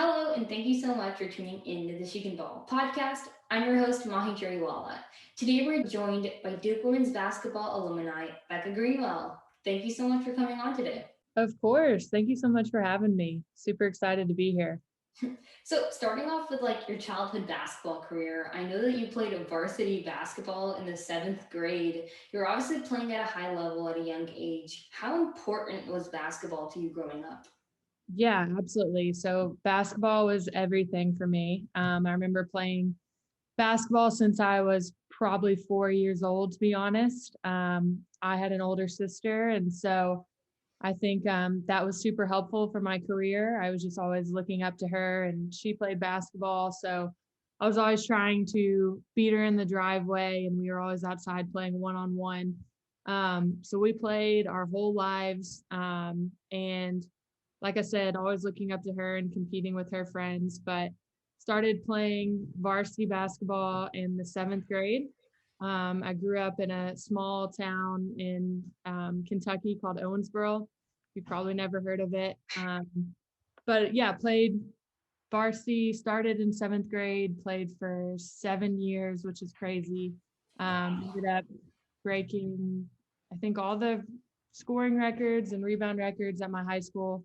Hello, and thank you so much for tuning in to the She Can Ball podcast. I'm your host, Mahi Jariwala. Today, we're joined by Duke women's basketball alumni, Becca Greenwell. Thank you so much for coming on today. Of course. Thank you so much for having me. Super excited to be here. So, starting off with your childhood basketball career, I know that you played varsity basketball in the seventh grade. You're obviously playing at a high level at a young age. How important was basketball to you growing up? Yeah, absolutely. So basketball was everything for me. I remember playing basketball since I was probably 4 years old, to be honest. I had an older sister, and so I think that was super helpful for my career. I was just always looking up to her, and she played basketball. So I was always trying to beat her in the driveway, and we were always outside playing one on one. So we played our whole lives. And like I said, always looking up to her and competing with her friends, but started playing varsity basketball in the seventh grade. I grew up in a small town in Kentucky called Owensboro. You've probably never heard of it. But yeah, played varsity, started in seventh grade, played for 7 years, which is crazy. Ended up breaking, I think, all the scoring records and rebound records at my high school.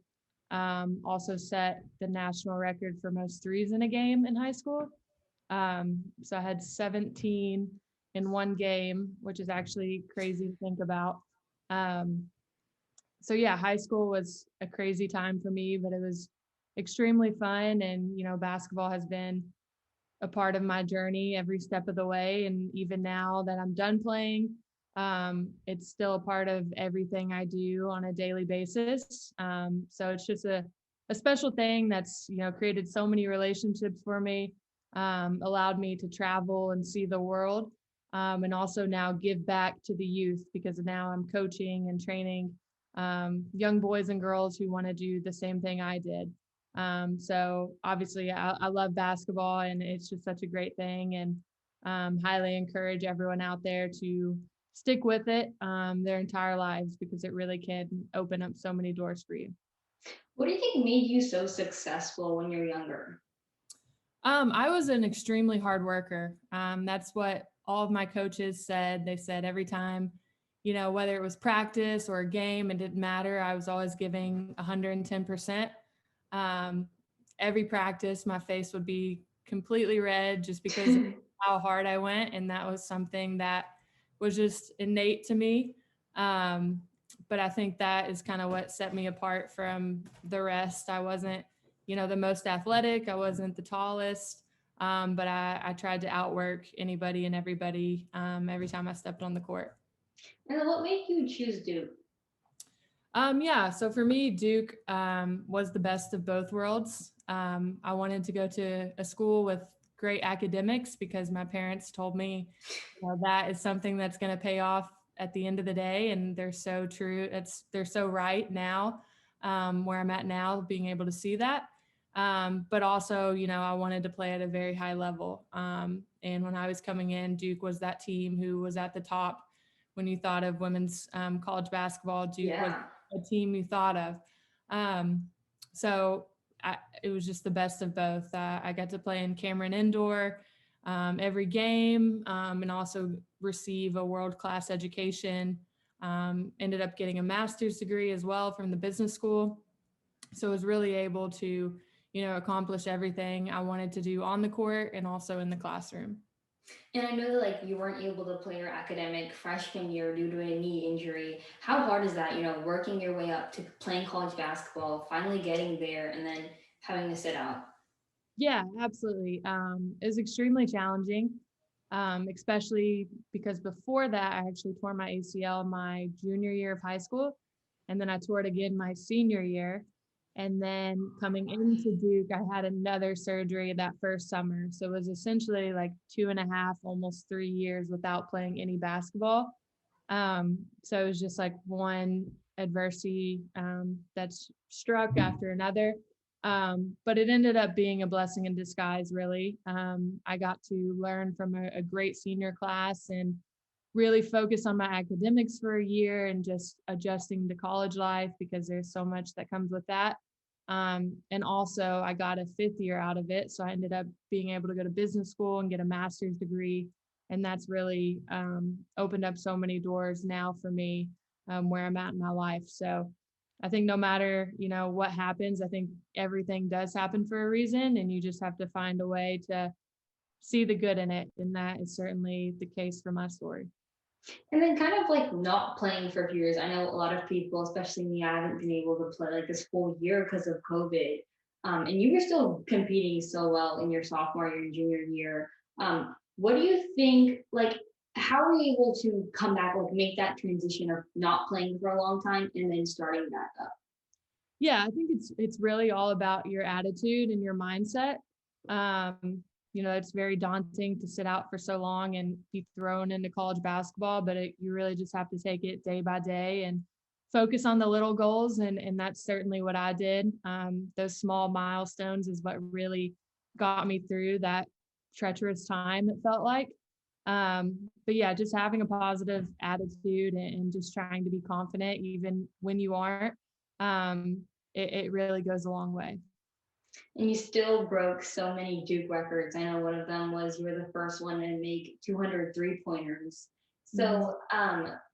Also set the national record for most threes in a game in high school. So I had 17 in one game, which is actually crazy to think about. Um, so yeah, high school was a crazy time for me, but it was extremely fun. And, basketball has been a part of my journey every step of the way. And even now that I'm done playing, it's still a part of everything I do on a daily basis. So it's just a special thing that's, created so many relationships for me, allowed me to travel and see the world, and also now give back to the youth because now I'm coaching and training young boys and girls who want to do the same thing I did. So obviously I love basketball and it's just such a great thing, and highly encourage everyone out there to stick with it their entire lives because it really can open up so many doors for you. What do you think made you so successful when you're younger? I was an extremely hard worker. That's what all of my coaches said. They said every time, whether it was practice or a game, it didn't matter. I was always giving 110%. Um, every practice, my face would be completely red just because of how hard I went. And that was something that was just innate to me. But I think that is kind of what set me apart from the rest. I wasn't, the most athletic. I wasn't the tallest. But I tried to outwork anybody and everybody every time I stepped on the court. And what made you choose Duke? Yeah, so for me, Duke was the best of both worlds. I wanted to go to a school with great academics because my parents told me that is something that's going to pay off at the end of the day, and they're so true. They're so right now, where I'm at now, being able to see that. But also, I wanted to play at a very high level. And when I was coming in, Duke was that team who was at the top. When you thought of women's college basketball, Duke was Yeah. a team you thought of. Um, so it was just the best of both. I got to play in Cameron Indoor every game, and also receive a world-class education. Ended up getting a master's degree as well from the business school. So I was really able to, accomplish everything I wanted to do on the court and also in the classroom. And I know that you weren't able to play your academic freshman year due to a knee injury. How hard is that, working your way up to playing college basketball, finally getting there, and then having to sit out? Yeah, absolutely. It was extremely challenging, especially because before that, I actually tore my ACL my junior year of high school, and then I tore it again my senior year. And then coming into Duke, I had another surgery that first summer. So it was essentially like 2.5, almost 3 years without playing any basketball. So it was just like one adversity that's struck after another. But it ended up being a blessing in disguise, really. I got to learn from a great senior class and really focus on my academics for a year and just adjusting to college life because there's so much that comes with that. And also I got a fifth year out of it. So I ended up being able to go to business school and get a master's degree. And that's really opened up so many doors now for me, where I'm at in my life. So I think no matter, what happens, I think everything does happen for a reason, and you just have to find a way to see the good in it. And that is certainly the case for my story. And then kind of like not playing for a few years. I know a lot of people, especially me, I haven't been able to play like this whole year because of COVID. And you were still competing so well in your sophomore year and junior year. What do you think, like, how are you able to come back, like make that transition of not playing for a long time and then starting back up? Yeah, I think it's really all about your attitude and your mindset. It's very daunting to sit out for so long and be thrown into college basketball, but you really just have to take it day by day and focus on the little goals. And that's certainly what I did. Those small milestones is what really got me through that treacherous time, it felt like. But yeah, just having a positive attitude and just trying to be confident even when you aren't. It really goes a long way. And you still broke so many Duke records. I know one of them was you were the first one to make 200 3-pointers. Mhm. So,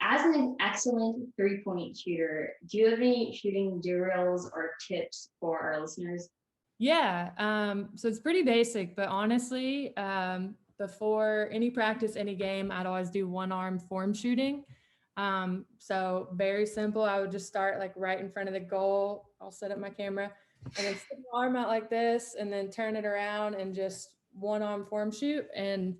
as an excellent 3-point shooter, do you have any shooting drills or tips for our listeners? Yeah, so it's pretty basic, but honestly, before any practice, any game, I'd always do one arm form shooting. So very simple. I would just start like right in front of the goal. I'll set up my camera and then stick my arm out like this and then turn it around and just one arm form shoot. And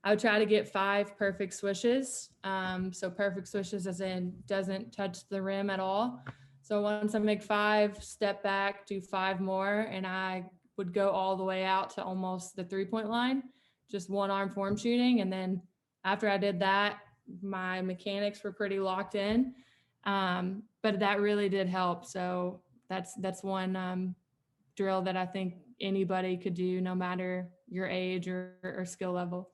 I would try to get 5 perfect swishes. So perfect swishes as in doesn't touch the rim at all. So once I make 5, step back, do 5 more, and I would go all the way out to almost the 3-point line, just one arm form shooting. And then after I did that, my mechanics were pretty locked in. But that really did help. So that's one drill that I think anybody could do, no matter your age or skill level.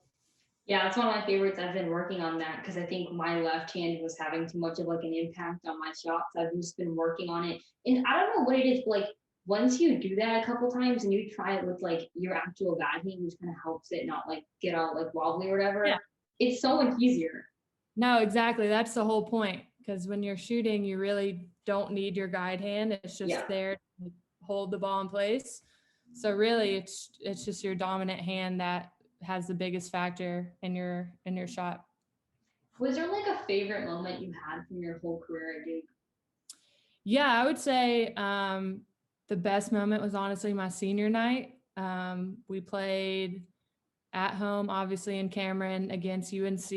Yeah, that's one of my favorites. I've been working on that because I think my left hand was having too much of like an impact on my shots. I've just been working on it. And I don't know what it is, but like once you do that a couple times and you try it with like your actual bad hand, which kind of helps it not like get all like wobbly or Yeah. whatever, it's so much easier. No, exactly. That's the whole point. Because when you're shooting, you really don't need your guide hand. It's Yeah. just there to hold the ball in place. So really, it's just your dominant hand that has the biggest factor in your shot. Was there like a favorite moment you had from your whole career at Duke? Yeah, I would say the best moment was honestly my senior night. We played at home, obviously in Cameron against UNC.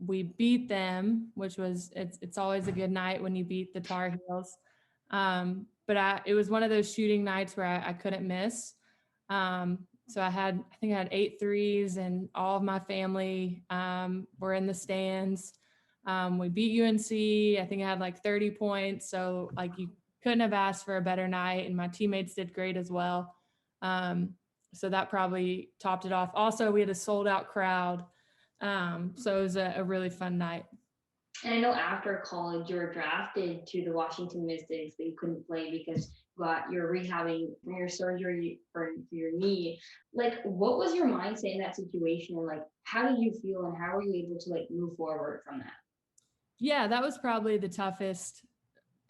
We beat them, which was it's always a good night when you beat the Tar Heels. But it was one of those shooting nights where I couldn't miss. So I think I had 8 threes, and all of my family were in the stands. We beat UNC. I think I had like 30 points. So like you couldn't have asked for a better night, and my teammates did great as well. So that probably topped it off. Also, we had a sold out crowd. So it was a really fun night. And I know after college you were drafted to the Washington Mystics, but you couldn't play because you're rehabbing from your surgery for your knee. Like, what was your mindset in that situation? And like, how did you feel and how were you able to like move forward from that? Yeah, that was probably the toughest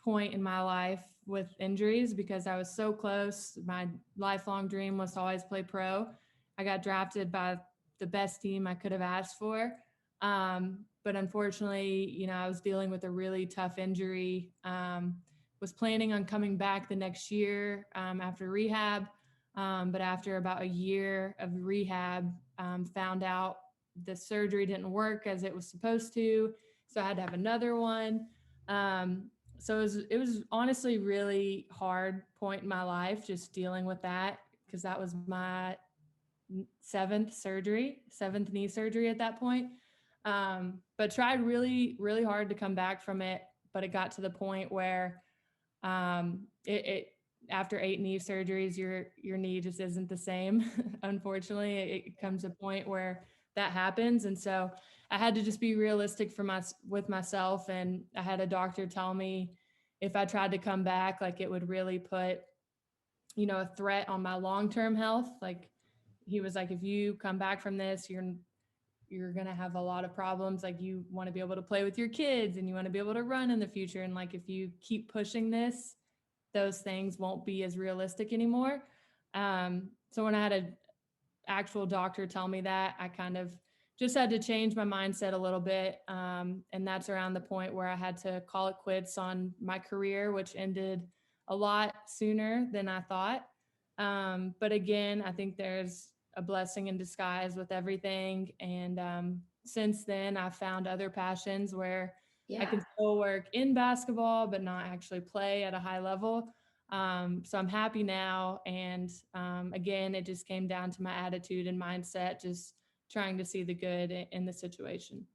point in my life with injuries because I was so close. My lifelong dream was to always play pro. I got drafted by the best team I could have asked for. But unfortunately, I was dealing with a really tough injury. Was planning on coming back the next year after rehab. But after about a year of rehab, found out the surgery didn't work as it was supposed to. So I had to have another one. So it was honestly really hard point in my life just dealing with that because that was my seventh knee surgery at that point. But tried really really hard to come back from it, but it got to the point where it after 8 knee surgeries your knee just isn't the same. Unfortunately, it comes to a point where that happens, and so I had to just be realistic with myself, and I had a doctor tell me if I tried to come back, like it would really put, a threat on my long-term health. Like he was like, if you come back from this, you're going to have a lot of problems. Like you want to be able to play with your kids and you want to be able to run in the future. And like, if you keep pushing this, those things won't be as realistic anymore. So when I had an actual doctor tell me that, I kind of just had to change my mindset a little bit. And that's around the point where I had to call it quits on my career, which ended a lot sooner than I thought. But again, I think there's a blessing in disguise with everything. And since then, I've found other passions where I Yeah. can still work in basketball, but not actually play at a high level. So I'm happy now. And again, it just came down to my attitude and mindset, just trying to see the good in the situation.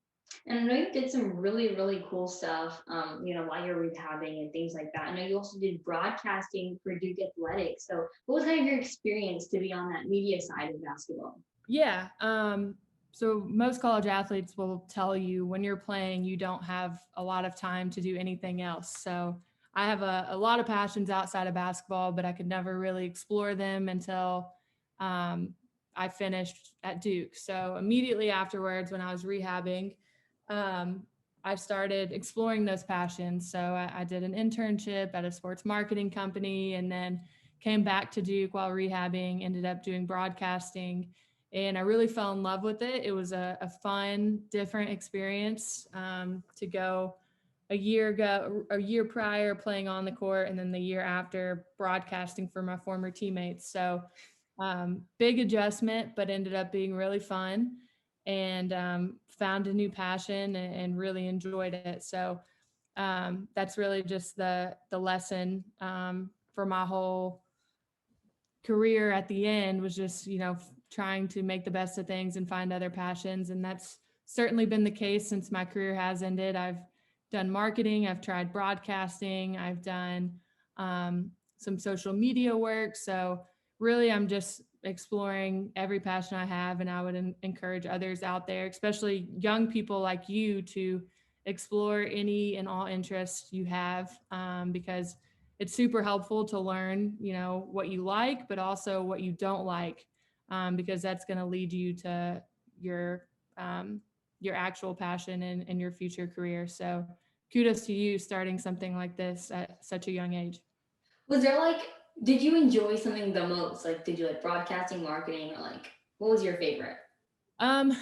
And I know you did some really, really cool stuff, while you're rehabbing and things like that. I know you also did broadcasting for Duke Athletics. So, what was kind of your experience to be on that media side of basketball? Yeah. So most college athletes will tell you when you're playing, you don't have a lot of time to do anything else. So I have a lot of passions outside of basketball, but I could never really explore them until I finished at Duke. So immediately afterwards, when I was rehabbing, um, I started exploring those passions. So I did an internship at a sports marketing company and then came back to Duke while rehabbing, ended up doing broadcasting, and I really fell in love with it. It was a fun, different experience to go a year prior playing on the court, and then the year after broadcasting for my former teammates. So big adjustment, but ended up being really fun, and found a new passion and really enjoyed it. So that's really just the lesson for my whole career at the end was just, trying to make the best of things and find other passions. And that's certainly been the case since my career has ended. I've done marketing, I've tried broadcasting, I've done some social media work. So really, I'm just exploring every passion I have. And I would encourage others out there, especially young people like you, to explore any and all interests you have, because it's super helpful to learn, what you like, but also what you don't like, because that's going to lead you to your your actual passion and your future career. So kudos to you starting something like this at such a young age. Was there did you enjoy something the most? Like, did you like broadcasting, marketing, or what was your favorite? Um,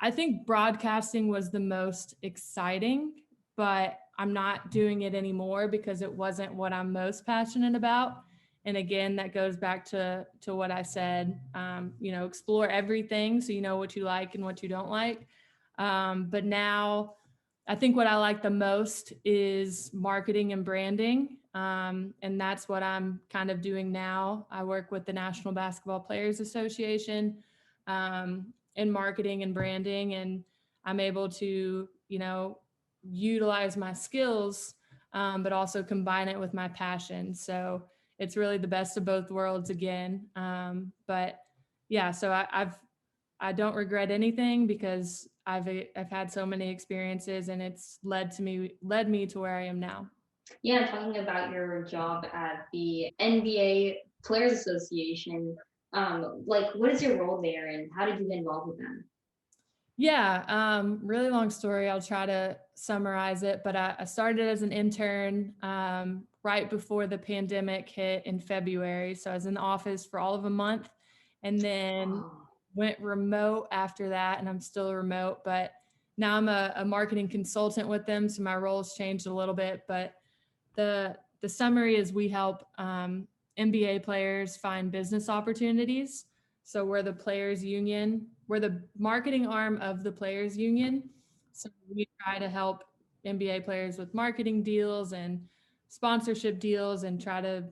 I think broadcasting was the most exciting, but I'm not doing it anymore because it wasn't what I'm most passionate about. And again, that goes back to what I said. Explore everything so you know what you like and what you don't like. But now, I think what I like the most is marketing and branding. And that's what I'm kind of doing now. I work with the National Basketball Players Association in marketing and branding, and I'm able to, utilize my skills, but also combine it with my passion. So it's really the best of both worlds again. But yeah, so I don't regret anything because I've had so many experiences and it's led me to where I am now. Yeah, talking about your job at the NBA Players Association, what is your role there and how did you get involved with them? Yeah, really long story. I'll try to summarize it, but I started as an intern right before the pandemic hit in February. So I was in the office for all of a month and then Oh, went remote after that. And I'm still remote, but now I'm a marketing consultant with them. So my role's changed a little bit, but the summary is we help NBA players find business opportunities. So we're the players union, we're the marketing arm of the players union. So we try to help NBA players with marketing deals and sponsorship deals and try to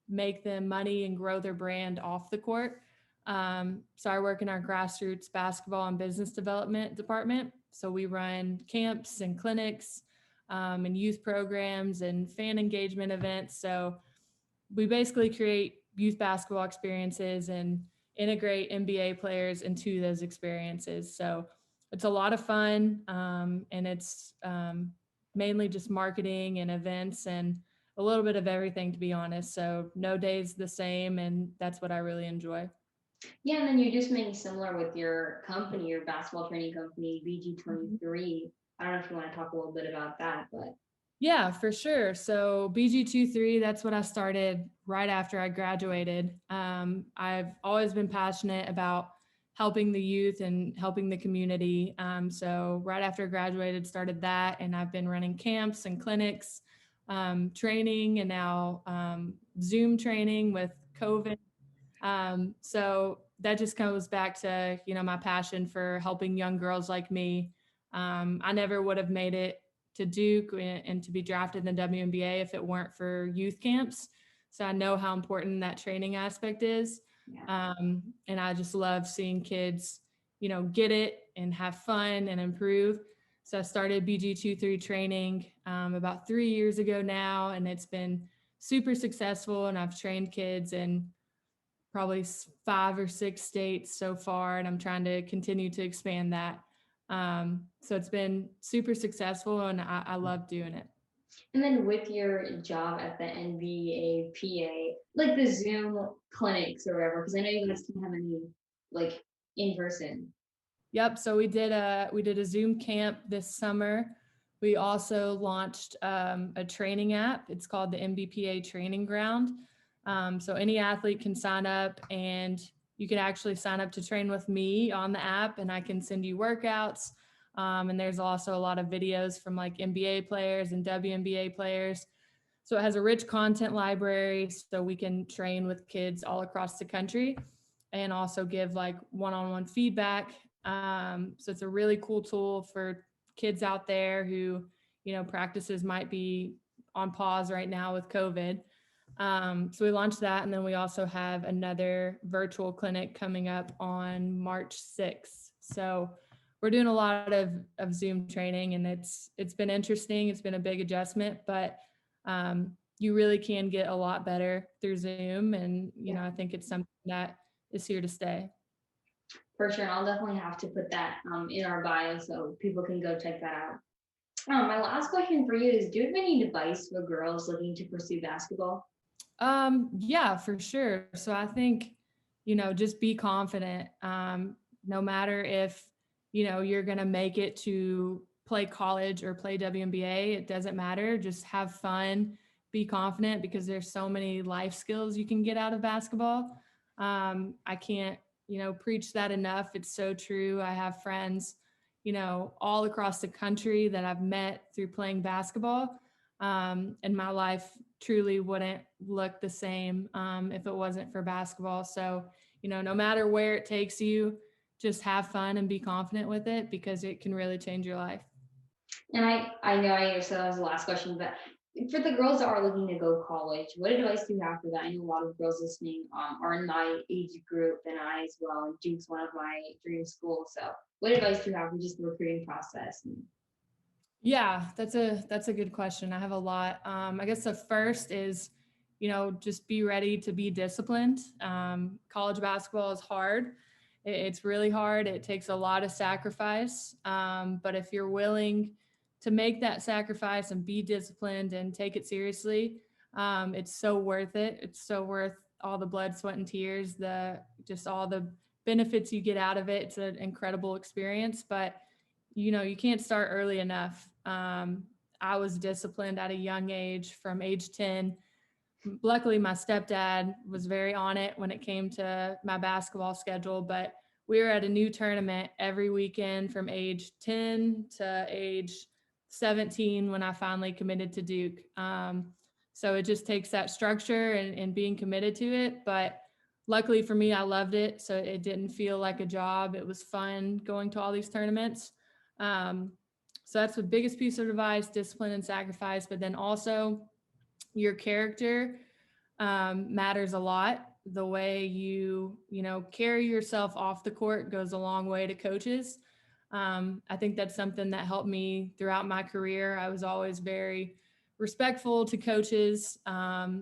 make them money and grow their brand off the court. So I work in our grassroots basketball and business development department. So we run camps and clinics, and youth programs and fan engagement events. So we basically create youth basketball experiences and integrate NBA players into those experiences. So it's a lot of fun, and it's mainly just marketing and events. And a little bit of everything, to be honest. So no day's the same, and that's what I really enjoy. Yeah, and then you're just making similar with your company, your basketball training company, Mhm. BG23. I don't know if you want to talk a little bit about that, but Yeah, for sure. So BG23, that's what I started right after I graduated. I've always been passionate about helping the youth and helping the community. So right after I graduated, started that, and I've been running camps and clinics, training, and now Zoom training with COVID. So that just goes back to, my passion for helping young girls like me. I never would have made it to Duke and to be drafted in the WNBA if it weren't for youth camps. So I know how important that training aspect is. yeah. And I just love seeing kids, get it and have fun and improve. So I started BG23 training about 3 years ago now, and it's been super successful. And I've trained kids in probably 5 or 6 states so far, and I'm trying to continue to expand that. So it's been super successful, and I love doing it. And then with your job at the NBAPA, like the Zoom clinics or whatever, because I know you guys don't have any like in person. Yep. So we did a Zoom camp this summer. We also launched a training app. It's called the NBPA Training Ground. So any athlete can sign up, and you can actually sign up to train with me on the app, and I can send you workouts. And there's also a lot of videos from like NBA players and WNBA players. So it has a rich content library, so we can train with kids all across the country and also give like one-on-one feedback. So it's a really cool tool for kids out there who, practices might be on pause right now with COVID. So we launched that, and then we also have another virtual clinic coming up on March 6th. So we're doing a lot of Zoom training, and it's been interesting. It's been a big adjustment, but you really can get a lot better through Zoom, and Yeah, I think it's something that is here to stay. for sure. And I'll definitely have to put that in our bio so people can go check that out. My last question for you is: do you have any advice for girls looking to pursue basketball? Yeah, for sure. So I think, just be confident. No matter if, you're going to make it to play college or play WNBA, it doesn't matter. Just have fun, be confident, because there's so many life skills you can get out of basketball. I can't, preach that enough. It's so true. I have friends, all across the country that I've met through playing basketball. And my life truly wouldn't look the same if it wasn't for basketball. So, no matter where it takes you, just have fun and be confident with it, because it can really change your life. And I know I said that was the last question, but for the girls that are looking to go college, what advice do you have for that? I know a lot of girls listening are in my age group and I as well, and Duke's one of my dream schools. So what advice do you have for just the recruiting process? Yeah, that's a good question. I have a lot. I guess the first is, just be ready to be disciplined. College basketball is hard. It's really hard. It takes a lot of sacrifice. But if you're willing to make that sacrifice and be disciplined and take it seriously, it's so worth it. It's so worth all the blood, sweat, and tears. The just all the benefits you get out of it. It's an incredible experience, but you can't start early enough. I was disciplined at a young age, from age 10. Luckily, my stepdad was very on it when it came to my basketball schedule, but we were at a new tournament every weekend from age 10 to age 17 when I finally committed to Duke. So it just takes that structure and being committed to it. But luckily for me, I loved it. So it didn't feel like a job. It was fun going to all these tournaments. Um, so that's the biggest piece of advice: discipline and sacrifice. But then also, your character matters a lot. The way you carry yourself off the court goes a long way to coaches. I think that's something that helped me throughout my career. I was always very respectful to coaches. I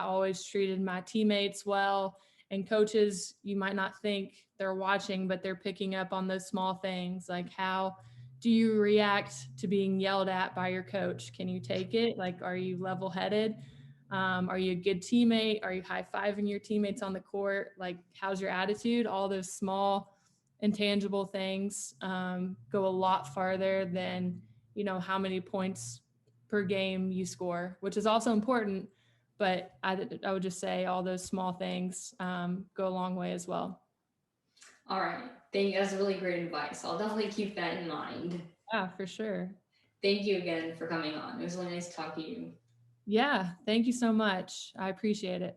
always treated my teammates well, and coaches, you might not think they're watching, but they're picking up on those small things, like how do you react to being yelled at by your coach? Can you take it? Like, are you level headed? Are you a good teammate? Are you high fiving your teammates on the court? Like, how's your attitude? All those small, intangible things go a lot farther than, how many points per game you score, which is also important. But I would just say all those small things go a long way as well. All right. Thank you. That's really great advice. I'll definitely keep that in mind. Yeah, for sure. Thank you again for coming on. It was really nice to talk to you. Yeah, thank you so much. I appreciate it.